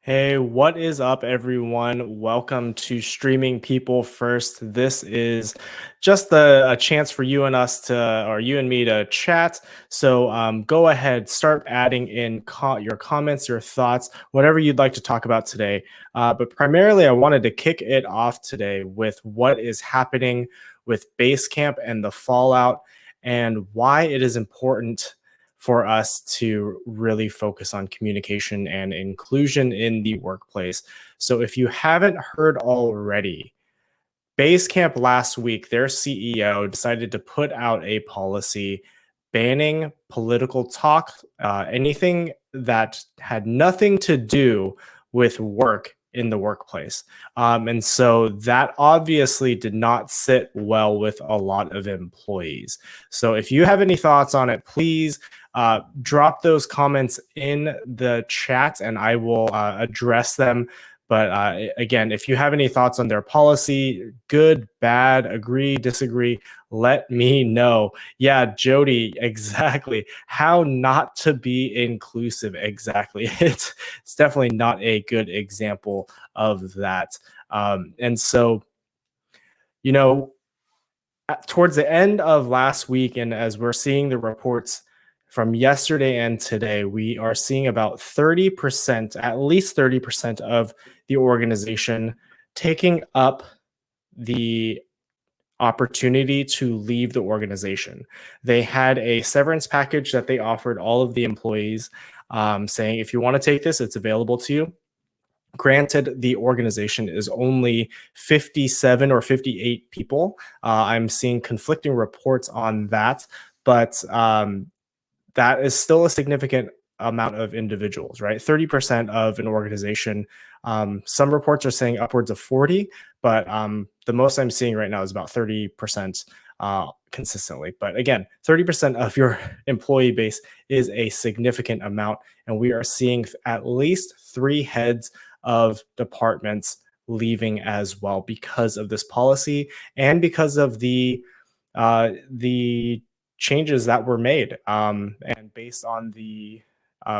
Hey, what is up, everyone? Welcome to Streaming People First. This is just a chance for you and us to, or you and me to chat. So go ahead, start adding in your comments, your thoughts, whatever you'd like to talk about today. But primarily, I wanted to kick it off today with what is happening with Basecamp and the fallout and why it is important for us to really focus on communication and inclusion in the workplace. So if you haven't heard already, Basecamp last week, their CEO decided to put out a policy banning political talk, anything that had nothing to do with work in the workplace. And so that obviously did not sit well with a lot of employees. So if you have any thoughts on it, please drop those comments in the chat and I will address them. But again, if you have any thoughts on their policy, good, bad, agree, disagree, let me know. Yeah, Jody, exactly. How not to be inclusive, exactly. It's definitely not a good example of that. And so, you know, towards the end of last week, and as we're seeing the reports from yesterday and today, we are seeing about 30%, at least 30% of the organization taking up the opportunity to leave the organization. They had a severance package that they offered all of the employees, saying, if you want to take this, it's available to you. Granted, the organization is only 57 or 58 people. I'm seeing conflicting reports on that, but that is still a significant amount of individuals, right? 30% of an organization. Some reports are saying upwards of 40, but the most I'm seeing right now is about 30% consistently. But again, 30% of your employee base is a significant amount. And we are seeing at least 3 heads of departments leaving as well because of this policy and because of the changes that were made, and based on the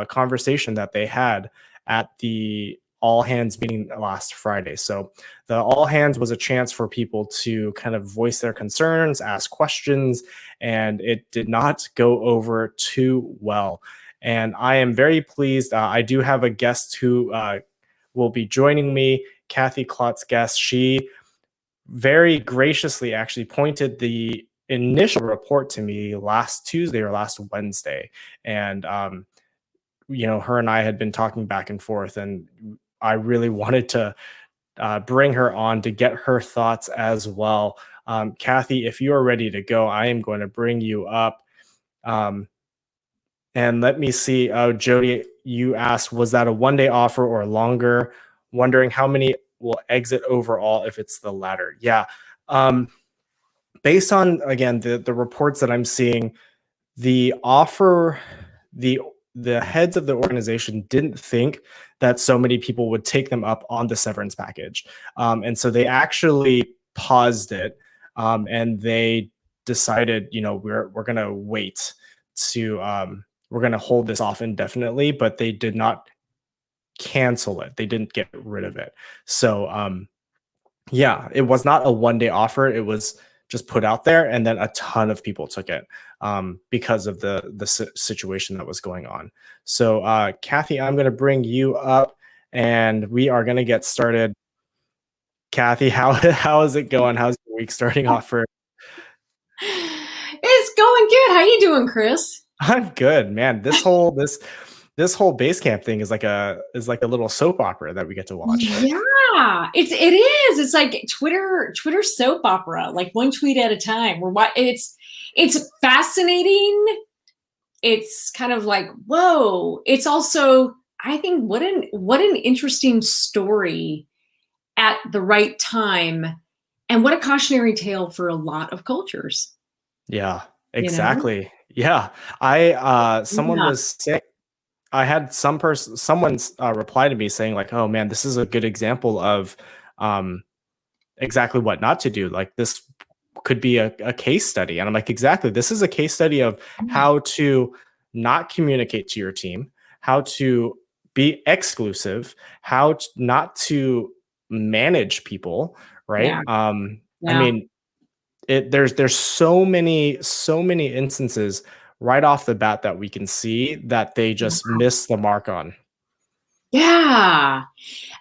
conversation that they had at the all hands meeting last Friday. So the all hands was a chance for people to kind of voice their concerns, ask questions, and it did not go over too well. And I am very pleased. I do have a guest who will be joining me, Kathy Klotz-Guest. She very graciously actually pointed the initial report to me last Tuesday or last Wednesday. And, her and I had been talking back and forth, and I really wanted to bring her on to get her thoughts as well. Kathy, if you are ready to go, I am going to bring you up. And let me see. Oh, Jody, you asked, was that a one-day offer or longer? Wondering how many will exit overall if it's the latter. Yeah. Based on, again, the reports that I'm seeing, the offer, the heads of the organization didn't think that so many people would take them up on the severance package. And so they actually paused it, and they decided, we're going to wait to, we're going to hold this off indefinitely, but they did not cancel it. They didn't get rid of it. So, yeah, it was not a one-day offer. It was just put out there, and then a ton of people took it because of the situation that was going on. So, Kathy, I'm going to bring you up, and we are going to get started. Kathy, how is it going? How's your week starting off? It's going good. How you doing, Chris? I'm good, man. This whole Basecamp thing is like a little soap opera that we get to watch. Yeah, it is. It's like Twitter soap opera, like one tweet at a time. It's fascinating. It's kind of like, whoa. It's also, I think, what an interesting story at the right time, and what a cautionary tale for a lot of cultures. Yeah, You know? exactly. Yeah. Someone Yeah. was saying, I had someone's reply to me saying like, "Oh man, this is a good example of um, exactly what not to do. Like this could be a case study." And I'm like, "Exactly. This is a case study of how to not communicate to your team, how to be exclusive, how not to manage people, right? Yeah. I mean, there's so many instances right off the bat that we can see that they just miss the mark on. Yeah.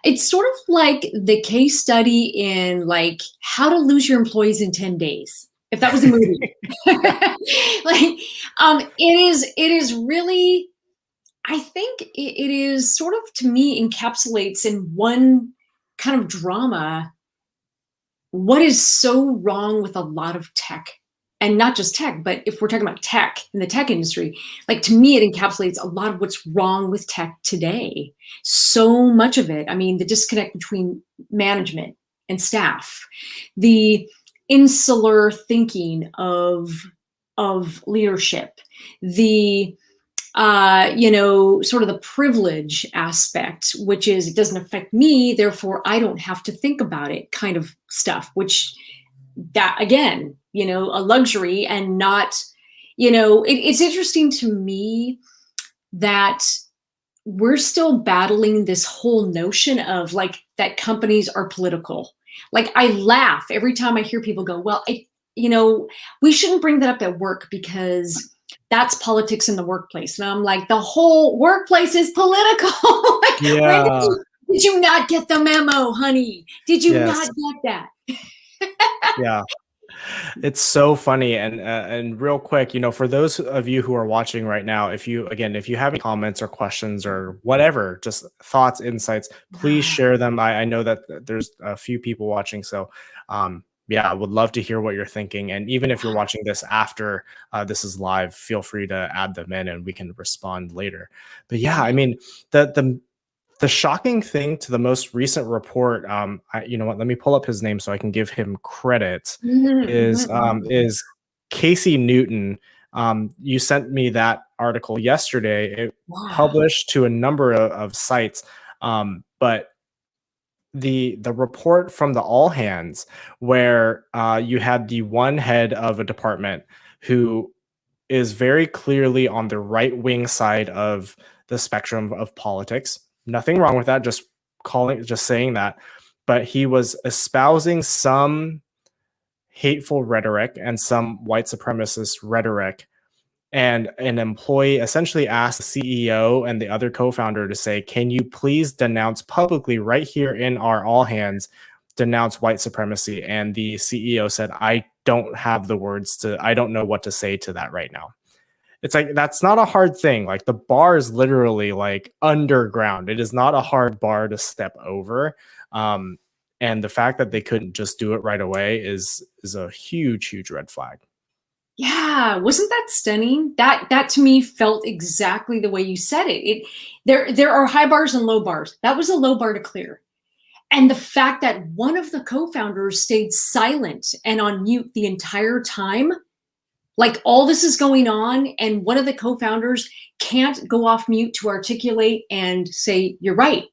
It's sort of like the case study in like How to Lose Your Employees in 10 Days. If that was a movie. Like it is really, I think it is sort of, to me, encapsulates in one kind of drama what is so wrong with a lot of tech. And not just tech, but if we're talking about tech in the tech industry, like to me, it encapsulates a lot of what's wrong with tech today. So much of it, I mean, the disconnect between management and staff, the insular thinking of leadership, the sort of the privilege aspect, which is it doesn't affect me, therefore I don't have to think about it kind of stuff, which that again, a luxury and not, it's interesting to me that we're still battling this whole notion of like that companies are political. Like I laugh every time I hear people go, well, we shouldn't bring that up at work because that's politics in the workplace. And I'm like, the whole workplace is political. Like, Yeah. did you not get the memo, honey? Did you Yes. not get that? Yeah. It's so funny. And real quick, for those of you who are watching right now, if you have any comments or questions or whatever, just thoughts, insights, please share them. I know that there's a few people watching. So, yeah, I would love to hear what you're thinking. And even if you're watching this after this is live, feel free to add them in and we can respond later. But yeah, I mean, the shocking thing to the most recent report, you know what? Let me pull up his name so I can give him credit. Is Casey Newton. You sent me that article yesterday. It published to a number of sites, but the report from the all hands where you had the one head of a department who is very clearly on the right wing side of the spectrum of politics. Nothing wrong with that. Just saying that. But he was espousing some hateful rhetoric and some white supremacist rhetoric. And an employee essentially asked the CEO and the other co-founder to say, can you please denounce publicly right here in our all hands, denounce white supremacy? And the CEO said, I don't have the words I don't know what to say to that right now. It's like, that's not a hard thing. Like the bar is literally like underground. It is not a hard bar to step over. And the fact that they couldn't just do it right away is a huge red flag. Yeah, wasn't that stunning? That to me felt exactly the way you said it. There are high bars and low bars. That was a low bar to clear. And the fact that one of the co-founders stayed silent and on mute the entire time, like all this is going on and one of the co-founders can't go off mute to articulate and say, you're right.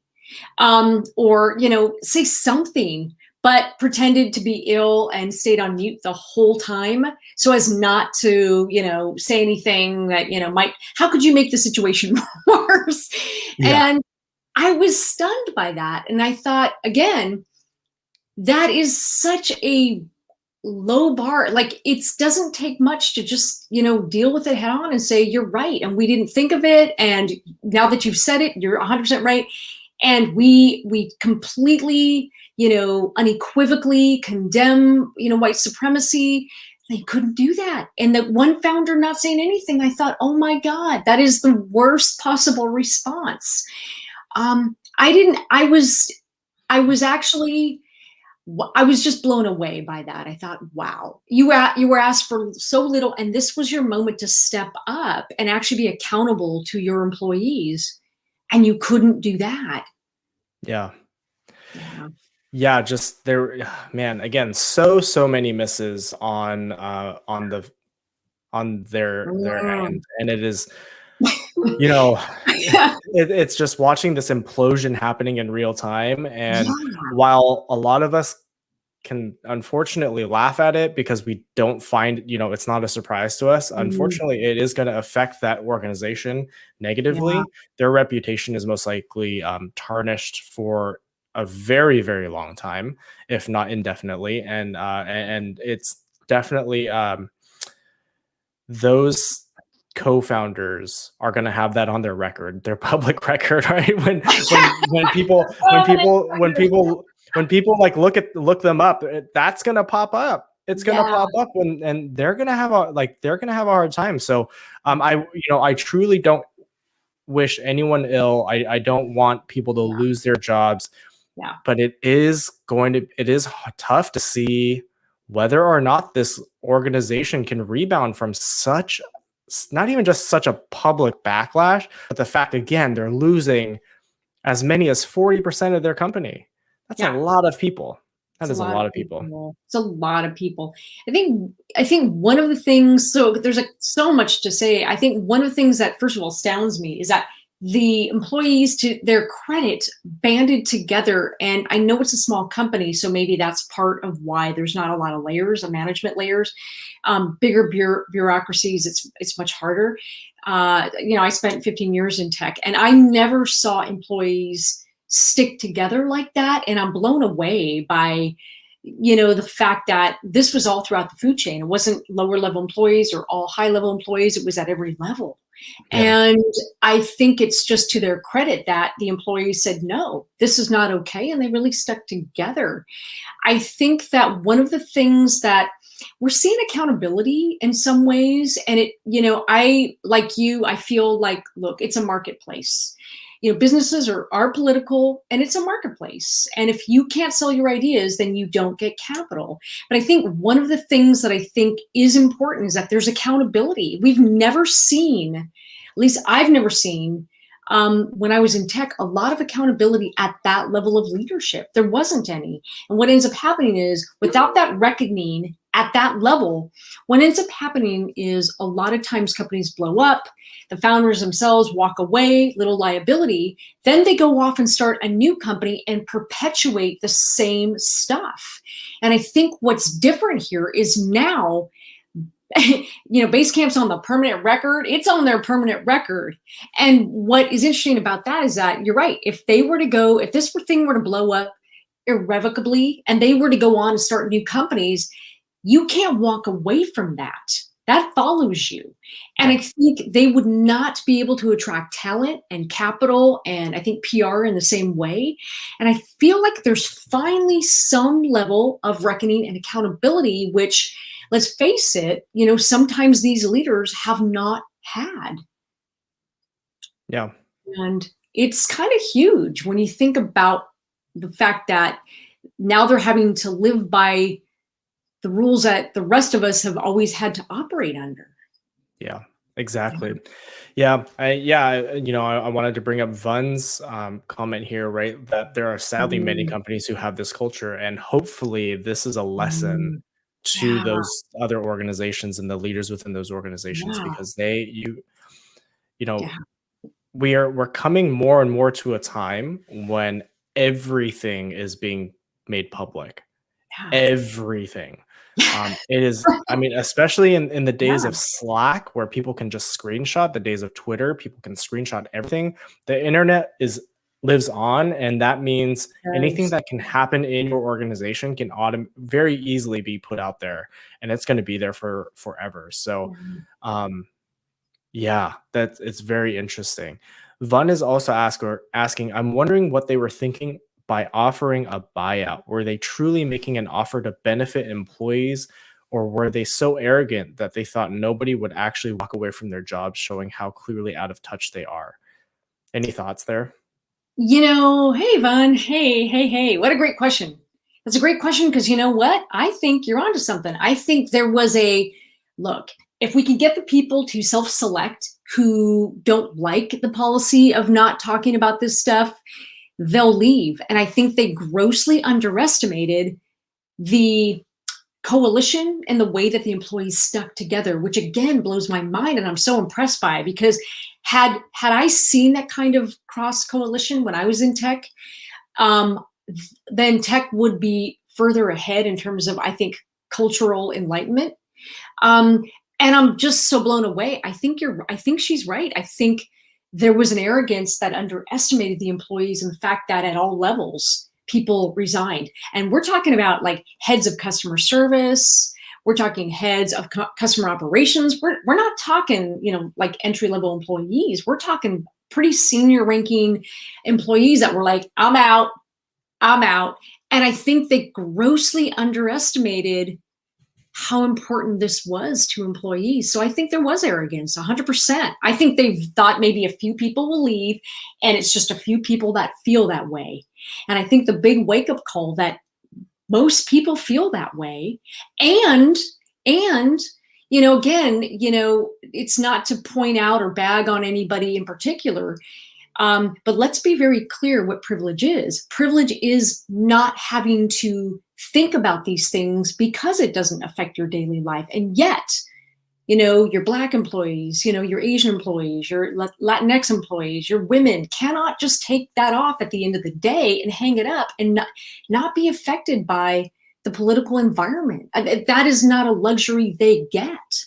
Or, say something, but pretended to be ill and stayed on mute the whole time so as not to, say anything that, how could you make the situation worse? Yeah. And I was stunned by that. And I thought, again, that is such a low bar. Like it doesn't take much to just, deal with it head on and say, you're right. And we didn't think of it. And now that you've said it, you're 100% right. And we completely, unequivocally condemn, white supremacy. They couldn't do that. And that one founder not saying anything, I thought, oh my God, that is the worst possible response. I was just blown away by that. I thought, wow, you were asked for so little, and this was your moment to step up and actually be accountable to your employees, and you couldn't do that. Yeah, just there, man, again, so many misses on their end. And it is, it's just watching this implosion happening in real time. And while a lot of us can unfortunately laugh at it because we don't find, it's not a surprise to us. Unfortunately, it is going to affect that organization Yeah. negatively. Their reputation is most likely tarnished for a very, very long time, if not indefinitely. And it's definitely those co-founders are going to have that on their record, their public record, right? When people when people when people when people like look them up, that's going to pop up. It's going to Yeah. pop up, and they're going to have a hard time. So I truly don't wish anyone ill. I don't want people to Yeah. lose their jobs, Yeah. but it is tough to see whether or not this organization can rebound from such, not even just such a public backlash, but the fact, again, they're losing as many as 40% of their company. That's a Yeah. lot of people. It's That a is a lot lot of of people. people. It's a lot of people. I think one of the things, so there's so much to say. I think one of the things that first of all astounds me is that the employees, to their credit, banded together. And I know it's a small company, so maybe that's part of why there's not a lot of layers of management layers. Bigger bureaucracies, it's much harder. I spent 15 years in tech, and I never saw employees stick together like that. And I'm blown away by, the fact that this was all throughout the food chain. It wasn't lower level employees or all high level employees. It was at every level. Yeah. And I think it's just to their credit that the employees said, no, this is not okay. And they really stuck together. I think that one of the things that we're seeing accountability in some ways, and I feel like, look, it's a marketplace. Businesses are political, and it's a marketplace. And if you can't sell your ideas, then you don't get capital. But I think one of the things that I think is important is that there's accountability. We've never seen, at least I've never seen, when I was in tech, a lot of accountability at that level of leadership. There wasn't any. And what ends up happening is, without that reckoning at that level, what ends up happening is a lot of times companies blow up, the founders themselves walk away, little liability, then they go off and start a new company and perpetuate the same stuff. And I think what's different here is now, Basecamp's on the permanent record. It's on their permanent record. And what is interesting about that is that you're right. If this thing were to blow up irrevocably and they were to go on and start new companies, you can't walk away from that. That follows you. And I think they would not be able to attract talent and capital, and I think PR in the same way. And I feel like there's finally some level of reckoning and accountability, which, let's face it, sometimes these leaders have not had. Yeah. And it's kind of huge when you think about the fact that now they're having to live by the rules that the rest of us have always had to operate under. Yeah, exactly. Yeah. I wanted to bring up Vun's comment here, right? That there are sadly many companies who have this culture, and hopefully this is a lesson to Yeah. those other organizations and the leaders within those organizations, Yeah. because Yeah. we're coming more and more to a time when everything is being made public. Yeah. Everything. It is, I mean, especially in the days Yeah. of Slack, where people can just screenshot, the days of Twitter, people can screenshot everything. The internet lives on, and that means anything that can happen in your organization can very easily be put out there, and it's going to be there for forever. So, yeah, it's very interesting. Vun is also asking, I'm wondering what they were thinking by offering a buyout. Were they truly making an offer to benefit employees, or were they so arrogant that they thought nobody would actually walk away from their jobs, showing how clearly out of touch they are? Any thoughts there? Hey, Vaughn. Hey. What a great question. That's a great question, because you know what? I think you're onto something. I think there was look, if we can get the people to self-select who don't like the policy of not talking about this stuff, they'll leave. And I think they grossly underestimated the coalition and the way that the employees stuck together, which again blows my mind, and I'm so impressed by it, because had I seen that kind of cross coalition when I was in tech, then tech would be further ahead in terms of, I think, cultural enlightenment. And I'm just so blown away. I think she's right. I think there was an arrogance that underestimated the employees, and the fact that at all levels people resigned. And we're talking about like heads of customer service, we're talking heads of customer operations. We're not talking, like entry-level employees. We're talking pretty senior ranking employees that were like, I'm out. And I think they grossly underestimated how important this was to employees. So I think there was arrogance, 100%. I think they thought maybe a few people will leave, and it's just a few people that feel that way. And I think the big wake-up call that most people feel that way. And again, it's not to point out or bag on anybody in particular, but let's be very clear what privilege is. Privilege is not having to think about these things because it doesn't affect your daily life. And yet, your Black employees, your Asian employees, your Latinx employees, your women cannot just take that off at the end of the day and hang it up and not be affected by the political environment. That is not a luxury they get.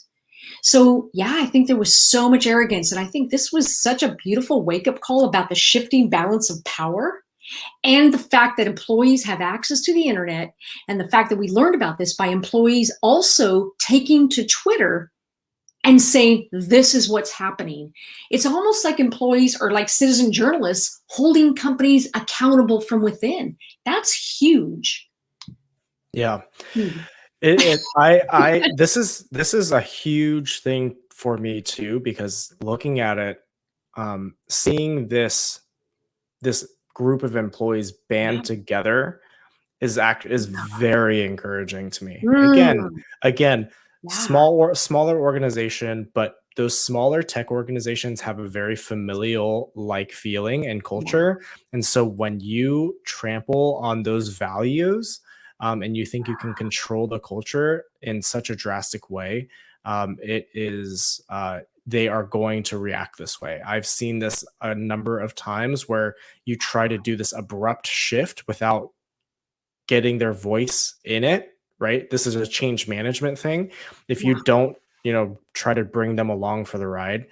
So yeah, I think there was so much arrogance. And I think this was such a beautiful wake-up call about the shifting balance of power, and the fact that employees have access to the internet, and the fact that we learned about this by employees also taking to Twitter and saying, this is what's happening. It's almost like employees are like citizen journalists holding companies accountable from within. That's huge. Yeah. This is a huge thing for me too, because looking at it, seeing this group of employees band together is very encouraging to me. Again, smaller organization, but those smaller tech organizations have a very familial like feeling and culture. And so when you trample on those values, and you think you can control the culture in such a drastic way, they are going to react this way. I've seen this a number of times where you try to do this abrupt shift without getting their voice in it, right? This is a change management thing. If you don't, try to bring them along for the ride,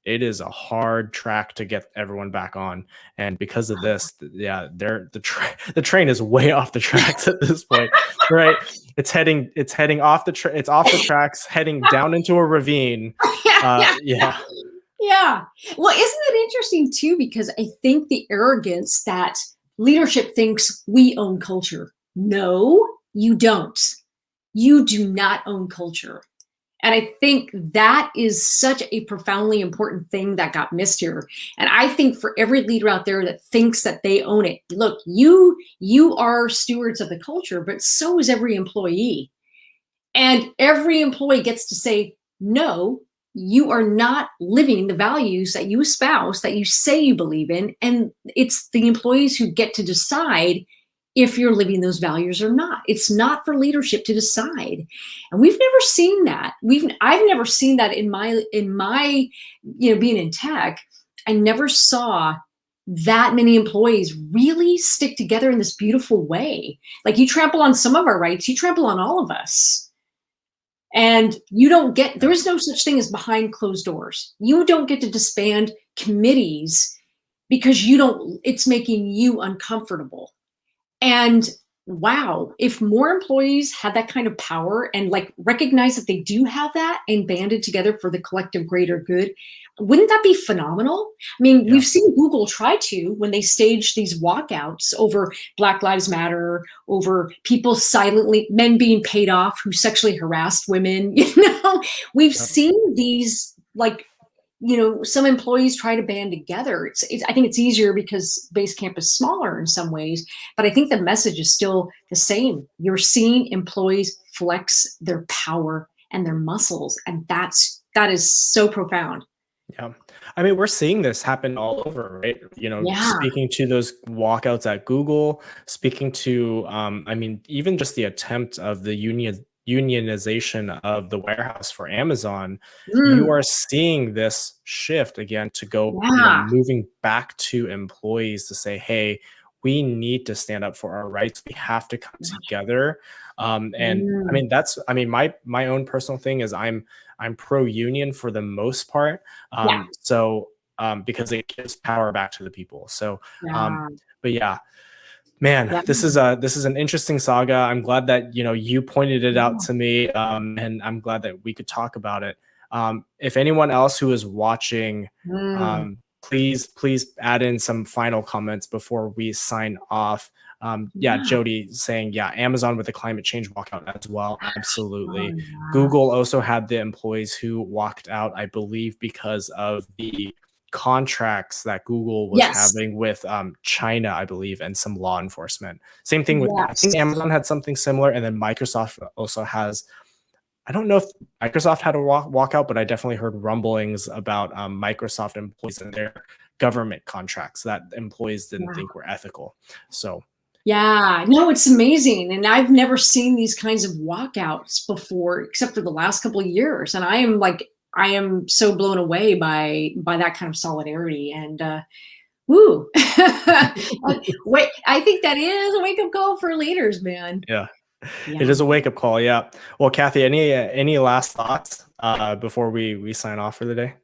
it is a hard track to get everyone back on. And because of this, the train is way off the tracks at this point, right? It's heading off it's off the tracks, heading down into a ravine. Yeah. Well, isn't it interesting too? Because I think the arrogance that leadership thinks we own culture. No, you don't. You do not own culture. And I think that is such a profoundly important thing that got missed here. And I think for every leader out there that thinks that they own it, look, you are stewards of the culture, but so is every employee. And every employee gets to say, no, you are not living the values that you espouse, that you say you believe in. And it's the employees who get to decide if you're living those values or not. It's not for leadership to decide. And we've never seen that. I've never seen that in my being in tech. I never saw that many employees really stick together in this beautiful way. Like, you trample on some of our rights, you trample on all of us. And there is no such thing as behind closed doors. You don't get to disband committees because it's making you uncomfortable. And wow, if more employees had that kind of power and recognize that they do have that and banded together for the collective greater good, wouldn't that be phenomenal? I mean, we've seen Google try to, when they staged these walkouts over Black Lives Matter, over people men being paid off who sexually harassed women. We've seen these some employees try to band together. I think it's easier because Basecamp is smaller in some ways, but I think the message is still the same. You're seeing employees flex their power and their muscles, and that is so profound. Yeah. I mean, we're seeing this happen all over, right? Speaking to those walkouts at Google, speaking to, even just the attempt of the unionization of the warehouse for Amazon, you are seeing this shift again to go, moving back to employees to say, hey, we need to stand up for our rights. We have to come together. And I mean, my own personal thing is I'm pro union for the most part. Yeah. Because it gives power back to the people. So, Yeah. but yeah, man, Yeah. this is an interesting saga. I'm glad that, you pointed it out to me. And I'm glad that we could talk about it. If anyone else who is watching, please add in some final comments before we sign off. Yeah, Yeah. Jody saying, yeah, Amazon with the climate change walkout as well. Oh, Absolutely. yeah. Google also had the employees who walked out, I believe, because of the contracts that Google was Yes. having with China, I believe, and some law enforcement. Same thing with, I think Yes. Amazon had something similar, and then Microsoft also has. I don't know if Microsoft had a walkout, but I definitely heard rumblings about Microsoft employees and their government contracts that employees didn't Yeah. think were ethical. So Yeah, no, it's amazing. And I've never seen these kinds of walkouts before, except for the last couple of years. And I am so blown away by that kind of solidarity. And woo. Wait, I think that is a wake-up call for leaders, man. yeah, Yeah. it is a wake-up call. Yeah. Well, Kathy, any last thoughts before we sign off for the day?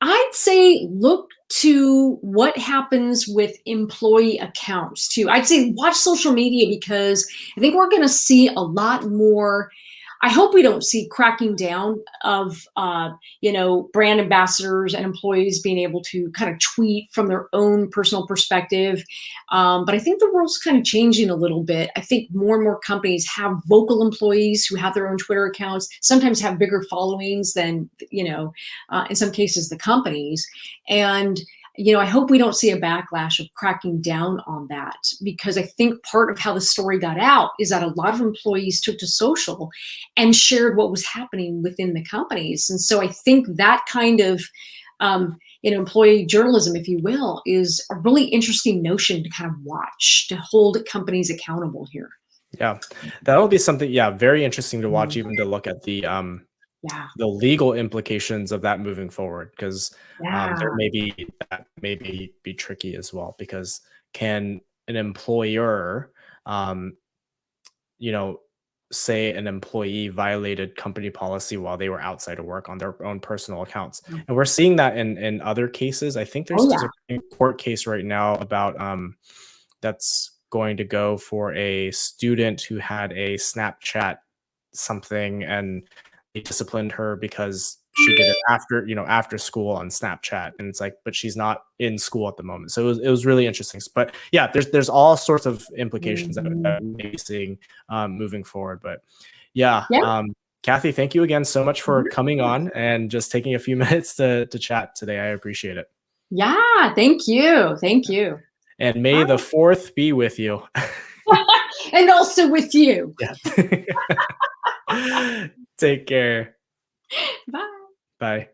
I'd say look to what happens with employee accounts too. I'd say watch social media because I think we're going to see a lot more. I hope we don't see cracking down of, brand ambassadors and employees being able to kind of tweet from their own personal perspective. But I think the world's kind of changing a little bit. I think more and more companies have vocal employees who have their own Twitter accounts, sometimes have bigger followings than, in some cases, the companies. And I hope we don't see a backlash of cracking down on that, because I think part of how the story got out is that a lot of employees took to social and shared what was happening within the companies. And so I think that kind of employee journalism, if you will, is a really interesting notion to kind of watch, to hold companies accountable here. Yeah, that'll be something, yeah, very interesting to watch, Mm. even to look at Yeah. the legal implications of that moving forward, because Yeah. there may be tricky as well, because can an employer, you know, say an employee violated company policy while they were outside of work on their own personal accounts? And we're seeing that in other cases. I think Oh, there's yeah. a court case right now about that's going to go for a student who had a Snapchat something, and they disciplined her because she did it after school on Snapchat. And it's like, but she's not in school at the moment. So it was really interesting. But yeah, there's all sorts of implications that Mhm. we may be seeing moving forward. But yeah, Yeah. Kathy, thank you again so much for Mhm. coming on and just taking a few minutes to chat today. I appreciate it. Yeah. Thank you. Thank you. And may the 4th be with you. And also with you. Yeah. Take care. Bye. Bye.